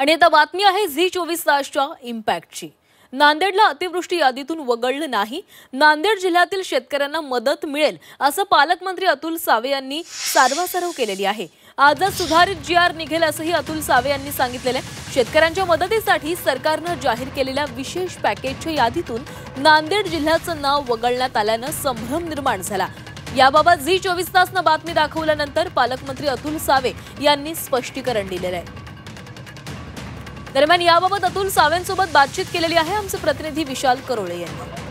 आणि आता बातमी आहे झी 24 तासच्या इम्पॅक्टची। नांदेडला अतिवृष्टी यादीतून वगळलं नाही, नांदेड जिल्ह्यातील शेतकऱ्यांना मदत मिळेल असं पालकमंत्री अतुल सावे यांनी सारवासारव केलेली आहे। आजच सुधारित जीआर निघेल असंही अतुल सावे यांनी सांगितलेलं आहे। शेतकऱ्यांच्या मदतीसाठी सरकारने जाहीर केलेल्या विशेष पॅकेजच्या यादीतून नांदेड जिल्ह्याचं नाव वगळण्यात आल्यानं संभ्रम निर्माण झाला। याबाबत झी 24 तासनं बातमी दाखवल्यानंतर पालकमंत्री अतुल सावे यांनी स्पष्टीकरण दिलेलं आहे। दरम्यान याबाबत अतुल सावेंसोबत बातचीत केलेली आहे आमचे प्रतिनिधी विशाल करोळे यांनी।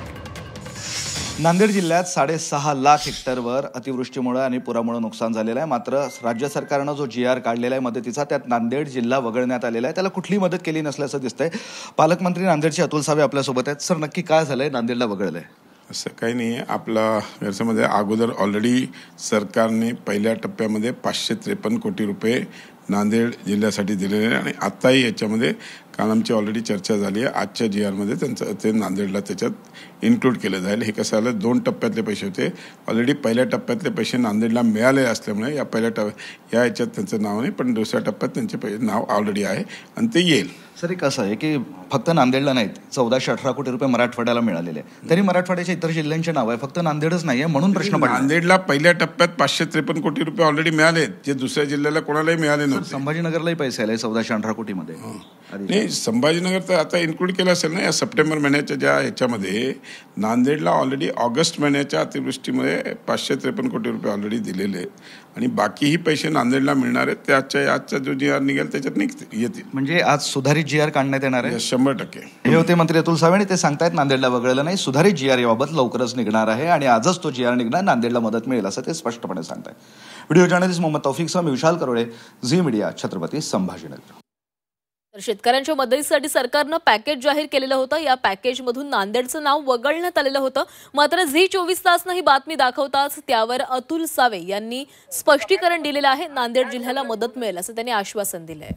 नांदेड जिल्ह्यात 6.5 लाख हेक्टरवर अतिवृष्टीमुळे आणि पुरामुळे नुकसान झालेलं आहे। मात्र राज्य सरकारने जो जीआर काढलेला आहे मदतीचा, त्यात नांदेड जिल्हा वगळण्यात आलेला आहे। त्याला कुठली मदत केली नसल्याचं दिसतंय। पालकमंत्री नांदेडचे अतुल सावे आपल्या सोबत आहेत। सर, नक्की काय झालंय? नांदेडला वगळलंय असं काही नाही आहे। आपला याच्यामध्ये अगोदर ऑलरेडी सरकारने पहिल्या टप्प्यामध्ये 553 कोटी रुपये नांदेड जिल्ह्यासाठी दिलेले आहे आणि आताही याच्यामध्ये कारण आमची ऑलरेडी चर्चा झाली आहे, आजच्या जीआरमध्ये त्यांचं ते नांदेडला त्याच्यात इन्क्लूड केलं जाईल। हे कसं झालं, 2 टप्प्यातले पैसे होते। ऑलरेडी पहिल्या टप्प्यातले पैसे नांदेडला मिळाले असल्यामुळे या पहिल्या या याच्यात त्यांचं नाव नाही, पण दुसऱ्या टप्प्यात त्यांचे पैसे नाव ऑलरेडी आहे आणि ते येईल। सर, एक असं आहे की फक्त नांदेडला नाहीत, 1418 कोटी रुपये मराठवाड्याला मिळालेले आहे। तरी मराठवाड्याच्या इतर जिल्ह्यांचे नाव आहे, फक्त नांदेडच नाही आहे, म्हणून प्रश्न पडला। नांदेडला पहिल्या टप्प्यात 553 कोटी रुपये ऑलरेडी मिळाले, जे दुसऱ्या जिल्ह्याला कोणालाही मिळाले नव्हते। संभाजीनगरलाही पैसे आले 1418 कोटीमध्ये। नाही, संभाजीनगर तर आता इन्क्लूड केलं असेल ना या सप्टेंबर महिन्याच्या ज्या ह्याच्यामध्ये। नांदेडला ऑलरेडी ऑगस्ट महिन्याच्या अतिवृष्टीमुळे 553 कोटी रुपये ऑलरेडी दिलेले आहेत आणि बाकीही पैसे नांदेडला मिळणार आहेत। आजचा जो जीआर निघेल त्याच्यात येतील। म्हणजे आज सुधारित जीआर काढण्यात येणार आहे 100%। हे होते मंत्री अतुल सावे आणि ते सांगतायत नांदेडला वगळलं नाही, सुधारित जीआर याबाबत लवकरच निघणार आहे आणि आजच तो जीआर निघणार, नांदेडला मदत मिळेल असं ते स्पष्टपणे सांगतायत। व्हिडिओ जर्नलिस्ट मोहम्मद तौफिकसह मी विशाल करोळे, झी मीडिया, छत्रपती संभाजीनगर। तर शेतकऱ्यांच्या मदतीसाठी सरकारने पॅकेज जाहीर केलेलं होतं। या पॅकेजमधून नांदेडचं नाव वगळण्यात आलेलं होतं। मात्र झी 24 तासनं ही बातमी दाखवताच त्यावर अतुल सावे यांनी स्पष्टीकरण दिलेलं आहे। नांदेड जिल्ह्याला मदत मिळेल असं त्यांनी आश्वासन दिलंय।